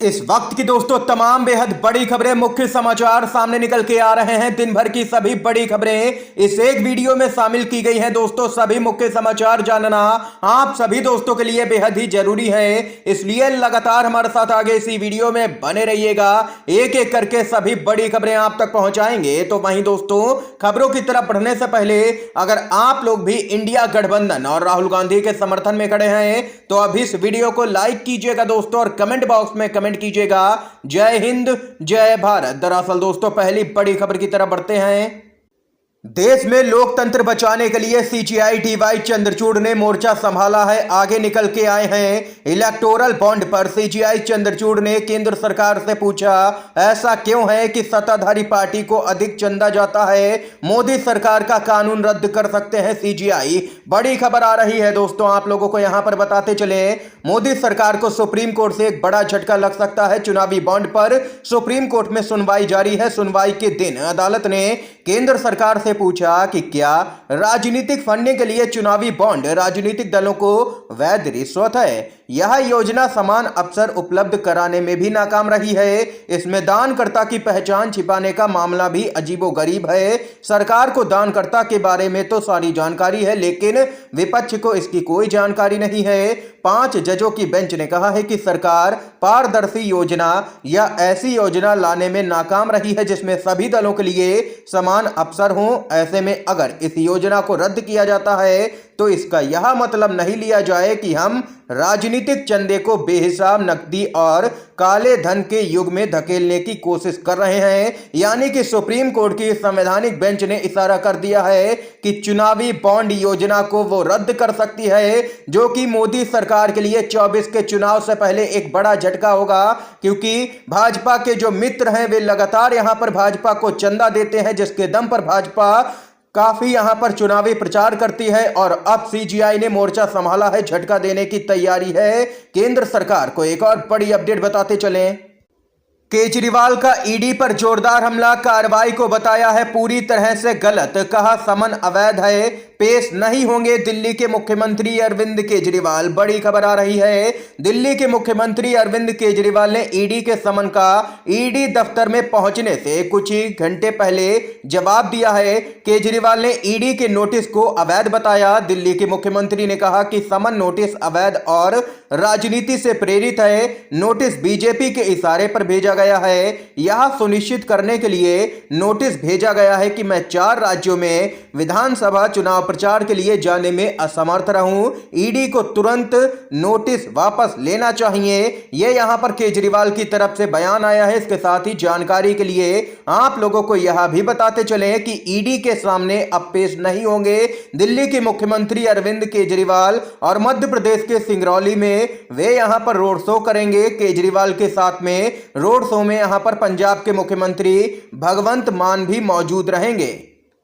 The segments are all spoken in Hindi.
इस वक्त की दोस्तों तमाम बेहद बड़ी खबरें, मुख्य समाचार सामने निकल के आ रहे हैं। दिन भर की सभी बड़ी खबरें इस एक वीडियो में शामिल की गई हैं। दोस्तों सभी मुख्य समाचार जानना आप सभी दोस्तों के लिए बेहद ही जरूरी है, इसलिए लगातार हमारे साथ आगे इसी वीडियो में बने रहिएगा। एक एक करके सभी बड़ी खबरें आप तक पहुंचाएंगे। तो वहीं दोस्तों खबरों की तरफ बढ़ने से पहले अगर आप लोग भी इंडिया गठबंधन और राहुल गांधी के समर्थन में खड़े हैं तो अभी इस वीडियो को लाइक कीजिएगा दोस्तों, और कमेंट बॉक्स में कमेंट कीजिएगा जय हिंद जय भारत। दरअसल दोस्तों पहली बड़ी खबर की तरफ बढ़ते हैं। देश में लोकतंत्र बचाने के लिए सीजीआई चंद्रचूड़ ने मोर्चा संभाला है। आगे निकल के आए हैं। इलेक्टोरल बॉन्ड पर सीजीआई चंद्रचूड़ ने केंद्र सरकार से पूछा, ऐसा क्यों है कि सत्ताधारी पार्टी को अधिक चंदा जाता है? मोदी सरकार का कानून रद्द कर सकते हैं सीजीआई। बड़ी खबर आ रही है दोस्तों, आप लोगों को यहां पर बताते चले, मोदी सरकार को सुप्रीम कोर्ट से एक बड़ा झटका लग सकता है। चुनावी बॉन्ड पर सुप्रीम कोर्ट में सुनवाई जारी है। सुनवाई के दिन अदालत ने केंद्र सरकार से पूछा कि क्या राजनीतिक फंडिंग के लिए चुनावी बॉन्ड राजनीतिक दलों को वैध रिश्वत है? यह योजना समान अवसर उपलब्ध कराने में भी नाकाम रही है। इसमें दानकर्ता की पहचान छिपाने का मामला भी अजीबोगरीब है। सरकार को दानकर्ता के बारे में तो सारी जानकारी है, लेकिन विपक्ष को इसकी कोई जानकारी नहीं है। 5 जजों की बेंच ने कहा है कि सरकार पारदर्शी योजना या ऐसी योजना लाने में नाकाम रही है जिसमें सभी दलों के लिए समान अवसर हो। ऐसे में अगर इस योजना को रद्द किया जाता है तो इसका यह मतलब नहीं लिया जाए कि हम राजनीतिक चंदे को बेहिसाब नकदी और काले धन के युग में धकेलने की कोशिश कर रहे हैं। यानी कि सुप्रीम कोर्ट की संवैधानिक बेंच ने इशारा कर दिया है कि चुनावी बॉन्ड योजना को वो रद्द कर सकती है, जो कि मोदी सरकार के लिए 24 के चुनाव से पहले एक बड़ा झटका होगा, क्योंकि भाजपा के जो मित्र हैं वे लगातार यहां पर भाजपा को चंदा देते हैं, जिसके दम पर भाजपा काफी यहां पर चुनावी प्रचार करती है। और अब सीजीआई ने मोर्चा संभाला है, झटका देने की तैयारी है केंद्र सरकार को। एक और बड़ी अपडेट बताते चलें। केजरीवाल का ईडी पर जोरदार हमला, कार्रवाई को बताया है पूरी तरह से गलत, कहा समन अवैध है, पेश नहीं होंगे दिल्ली के मुख्यमंत्री अरविंद केजरीवाल। बड़ी खबर आ रही है। दिल्ली के मुख्यमंत्री अरविंद केजरीवाल ने ईडी के समन का ईडी दफ्तर में पहुंचने से कुछ ही घंटे पहले जवाब दिया है। केजरीवाल ने ईडी के नोटिस को अवैध बताया। दिल्ली के मुख्यमंत्री ने कहा कि समन नोटिस अवैध और राजनीति से प्रेरित है। नोटिस बीजेपी के इशारे पर भेजा गया है। यह सुनिश्चित करने के लिए नोटिस भेजा गया है कि मैं 4 राज्यों में विधानसभा चुनाव प्रचार के लिए जाने में असमर्थ रहूं। ईडी को तुरंत नोटिस वापस लेना चाहिए। यह यहां पर केजरीवाल की तरफ से बयान आया है। इसके साथ ही जानकारी के लिए आप लोगों को यह भी बताते चले कि ईडी के सामने अब पेश नहीं होंगे दिल्ली के मुख्यमंत्री अरविंद केजरीवाल, और मध्य प्रदेश के सिंगरौली में वे यहां पर रोड शो करेंगे। केजरीवाल के साथ में रोड शो में यहां पर पंजाब के मुख्यमंत्री भगवंत मान भी मौजूद रहेंगे।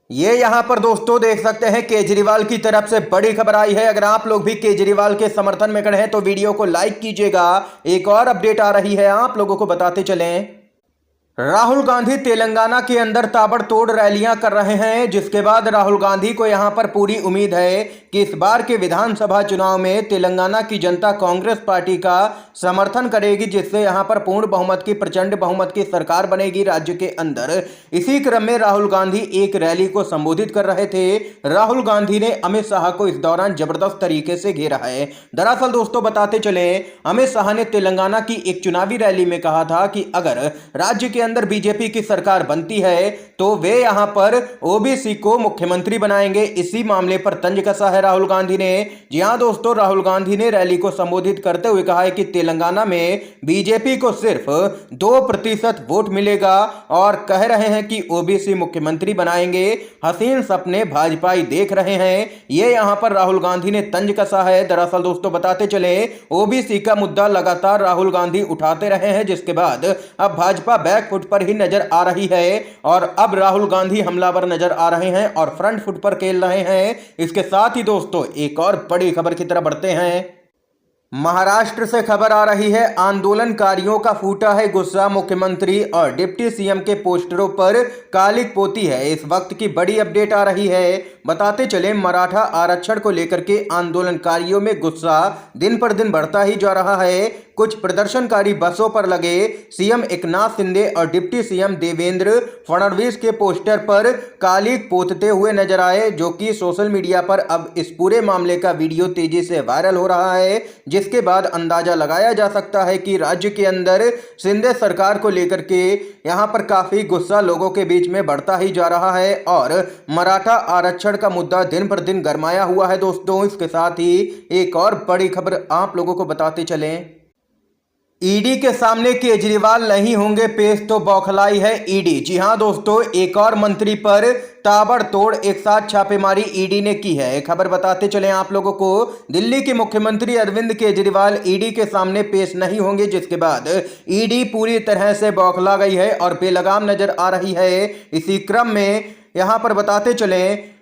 ये यहां पर दोस्तों देख सकते हैं केजरीवाल की तरफ से बड़ी खबर आई है। अगर आप लोग भी केजरीवाल के समर्थन में खड़े हैं तो वीडियो को लाइक कीजिएगा। एक और अपडेट आ रही है, आप लोगों को बताते चलें। राहुल गांधी तेलंगाना के अंदर ताबड़तोड़ रैलियां कर रहे हैं, जिसके बाद राहुल गांधी को यहां पर पूरी उम्मीद है कि इस बार के विधानसभा चुनाव में तेलंगाना की जनता कांग्रेस पार्टी का समर्थन करेगी, जिससे यहां पर पूर्ण बहुमत की, प्रचंड बहुमत की सरकार बनेगी राज्य के अंदर। इसी क्रम में राहुल गांधी एक रैली को संबोधित कर रहे थे। राहुल गांधी ने अमित शाह को इस दौरान जबरदस्त तरीके से घेरा है। दरअसल दोस्तों बताते चले, अमित शाह ने तेलंगाना की एक चुनावी रैली में कहा था कि अगर राज्य के अंदर बीजेपी की सरकार बनती है तो वे यहां पर ओबीसी को मुख्यमंत्री बनाएंगे। इसी मामले पर तंज कसा है राहुल गांधी ने। जी हां दोस्तों, राहुल गांधी ने रैली को संबोधित करते हुए कहा है कि तेलंगाना में बीजेपी को सिर्फ 2% वोट मिलेगा, और कह रहे हैं कि ओबीसी मुख्यमंत्री बनाएंगे। हसीन सपने भाजपाई देख रहे हैं, ये यहां पर राहुल गांधी ने तंज कसा है। दरअसल दोस्तों बताते चले, ओबीसी का मुद्दा लगातार राहुल गांधी उठाते रहे हैं, जिसके बाद अब भाजपा बैकफुट पर ही नजर आ रही है, और अब राहुल गांधी हमलावर नजर आ रहे हैं और फ्रंट फुट पर खेल रहे हैं। इसके साथ ही दोस्तों एक और बड़ी खबर की तरफ बढ़ते हैं। महाराष्ट्र से खबर आ रही है, आंदोलनकारियों का फूटा है गुस्सा, मुख्यमंत्री और डिप्टी सीएम के पोस्टरों पर कालिक पोती है। इस वक्त की बड़ी अपडेट आ रही है, बताते चले, मराठा आरक्षण को लेकर के आंदोलनकारियों में गुस्सा दिन पर दिन बढ़ता ही जा रहा है। कुछ प्रदर्शनकारी बसों पर लगे सीएम एकनाथ शिंदे और डिप्टी सीएम देवेंद्र फडणवीस के पोस्टर पर कालिख पोतते हुए नजर आए, जो कि सोशल मीडिया पर अब इस पूरे मामले का वीडियो तेजी से वायरल हो रहा है, जिसके बाद अंदाजा लगाया जा सकता है कि राज्य के अंदर शिंदे सरकार को लेकर के यहां पर काफी गुस्सा लोगों के बीच में बढ़ता ही जा रहा है और मराठा आरक्षण का मुद्दा दिन पर दिन गरमाया हुआ है दोस्तों। इसके साथ ही एक और बड़ी खबर आप लोगों को बताते चलें। ईडी के सामने केजरीवाल नहीं होंगे पेश तो बौखलाई है ईडी। जी हां दोस्तों, एक और मंत्री पर ताबड़तोड़ एक साथ छापेमारी ईडी ने की है। खबर बताते चलें आप लोगों को। दिल्ली के मुख्यमंत्री अरविंद केजरीवाल ईडी के सामने पेश नहीं होंगे, जिसके बाद ईडी पूरी तरह से बौखला गई है और बेलगाम नजर आ रही है। इसी क्रम में यहां पर बताते चलें,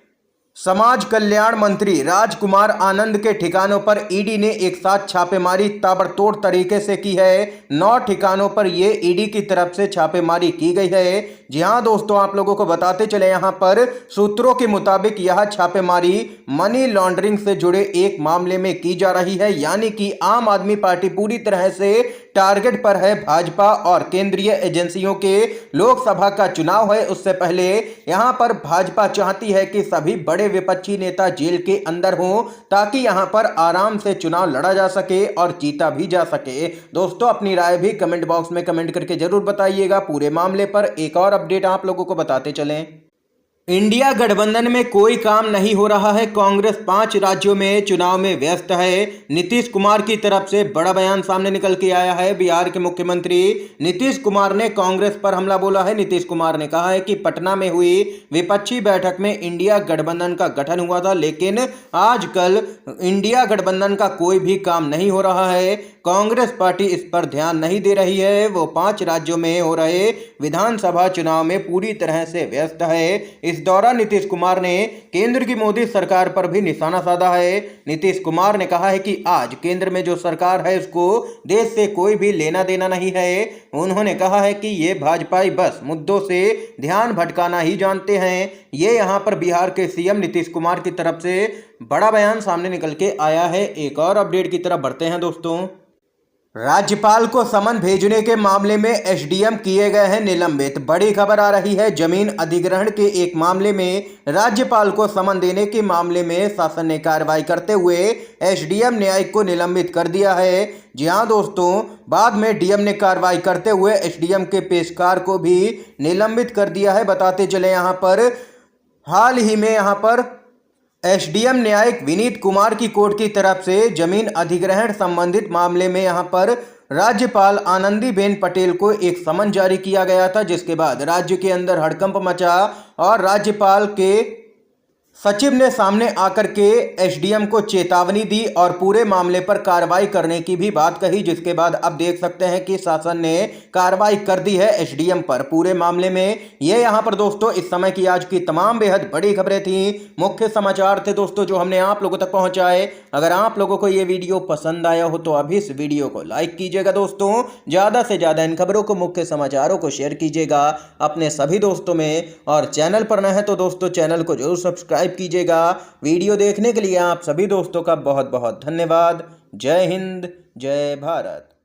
समाज कल्याण मंत्री राजकुमार आनंद के ठिकानों पर ईडी ने एक साथ छापेमारी ताबड़तोड़ तरीके से की है। 9 ठिकानों पर ये ईडी की तरफ से छापेमारी की गई है। जी हां दोस्तों, आप लोगों को बताते चले, यहां पर सूत्रों के मुताबिक यह छापेमारी मनी लॉन्ड्रिंग से जुड़े एक मामले में की जा रही है, यानी कि आम आदमी पार्टी पूरी तरह से टारगेट पर है। भाजपा और केंद्रीय एजेंसियों के लोकसभा का चुनाव है, उससे पहले यहां पर भाजपा चाहती है कि सभी बड़े विपक्षी नेता जेल के अंदर हों, ताकि यहां पर आराम से चुनाव लड़ा जा सके और जीता भी जा सके। दोस्तों, अपनी राय भी कमेंट बॉक्स में कमेंट करके जरूर बताइएगा। पूरे मामले पर एक और अपडेट आप लोगों को बताते चलें। इंडिया गठबंधन में कोई काम नहीं हो रहा है, कांग्रेस 5 राज्यों में चुनाव में व्यस्त है। नीतीश कुमार की तरफ से बड़ा बयान सामने निकल के आया है। बिहार के मुख्यमंत्री नीतीश कुमार ने कांग्रेस पर हमला बोला है। नीतीश कुमार ने कहा है कि पटना में हुई विपक्षी बैठक में इंडिया गठबंधन का गठन हुआ था, लेकिन आजकल इंडिया गठबंधन का कोई भी काम नहीं हो रहा है। कांग्रेस पार्टी इस पर ध्यान नहीं दे रही है। वो 5 राज्यों में हो रहे विधानसभा चुनाव में पूरी तरह से व्यस्त है। इस दौरान नीतीश कुमार ने केंद्र की मोदी सरकार पर भी निशाना साधा है। नीतीश कुमार ने कहा है कि आज केंद्र में जो सरकार है उसको देश से कोई भी लेना देना नहीं है। उन्होंने कहा है कि ये भाजपाई बस मुद्दों से ध्यान भटकाना ही जानते हैं। ये यहाँ पर बिहार के सीएम नीतीश कुमार की तरफ से बड़ा बयान सामने निकल के आया है। एक और अपडेट की तरफ बढ़ते हैं दोस्तों। राज्यपाल को समन भेजने के मामले में एसडीएम किए गए हैं निलंबित। बड़ी खबर आ रही है। जमीन अधिग्रहण के एक मामले में राज्यपाल को समन देने के मामले में शासन ने कार्रवाई करते हुए एसडीएम न्यायिक को निलंबित कर दिया है। जी हां दोस्तों, बाद में डीएम ने कार्रवाई करते हुए एसडीएम के पेशकार को भी निलंबित कर दिया है। बताते चले, यहां पर हाल ही में यहां पर एसडीएम न्यायिक विनीत कुमार की कोर्ट की तरफ से जमीन अधिग्रहण संबंधित मामले में यहां पर राज्यपाल आनंदीबेन पटेल को एक समन जारी किया गया था, जिसके बाद राज्य के अंदर हड़कंप मचा और राज्यपाल के सचिव ने सामने आकर के एसडीएम को चेतावनी दी और पूरे मामले पर कार्रवाई करने की भी बात कही, जिसके बाद अब देख सकते हैं कि शासन ने कार्रवाई कर दी है एसडीएम पर पूरे मामले में। ये यहां पर दोस्तों इस समय की आज की तमाम बेहद बड़ी खबरें थी, मुख्य समाचार थे दोस्तों जो हमने आप लोगों तक पहुंचाए। अगर आप लोगों को ये वीडियो पसंद आया हो तो अभी इस वीडियो को लाइक कीजिएगा दोस्तों। ज़्यादा से ज़्यादा इन खबरों को, मुख्य समाचारों को शेयर कीजिएगा अपने सभी दोस्तों में, और चैनल पर नए हैं तो दोस्तों चैनल को जरूर सब्सक्राइब कीजिएगा। वीडियो देखने के लिए आप सभी दोस्तों का बहुत बहुत धन्यवाद। जय हिंद, जय भारत।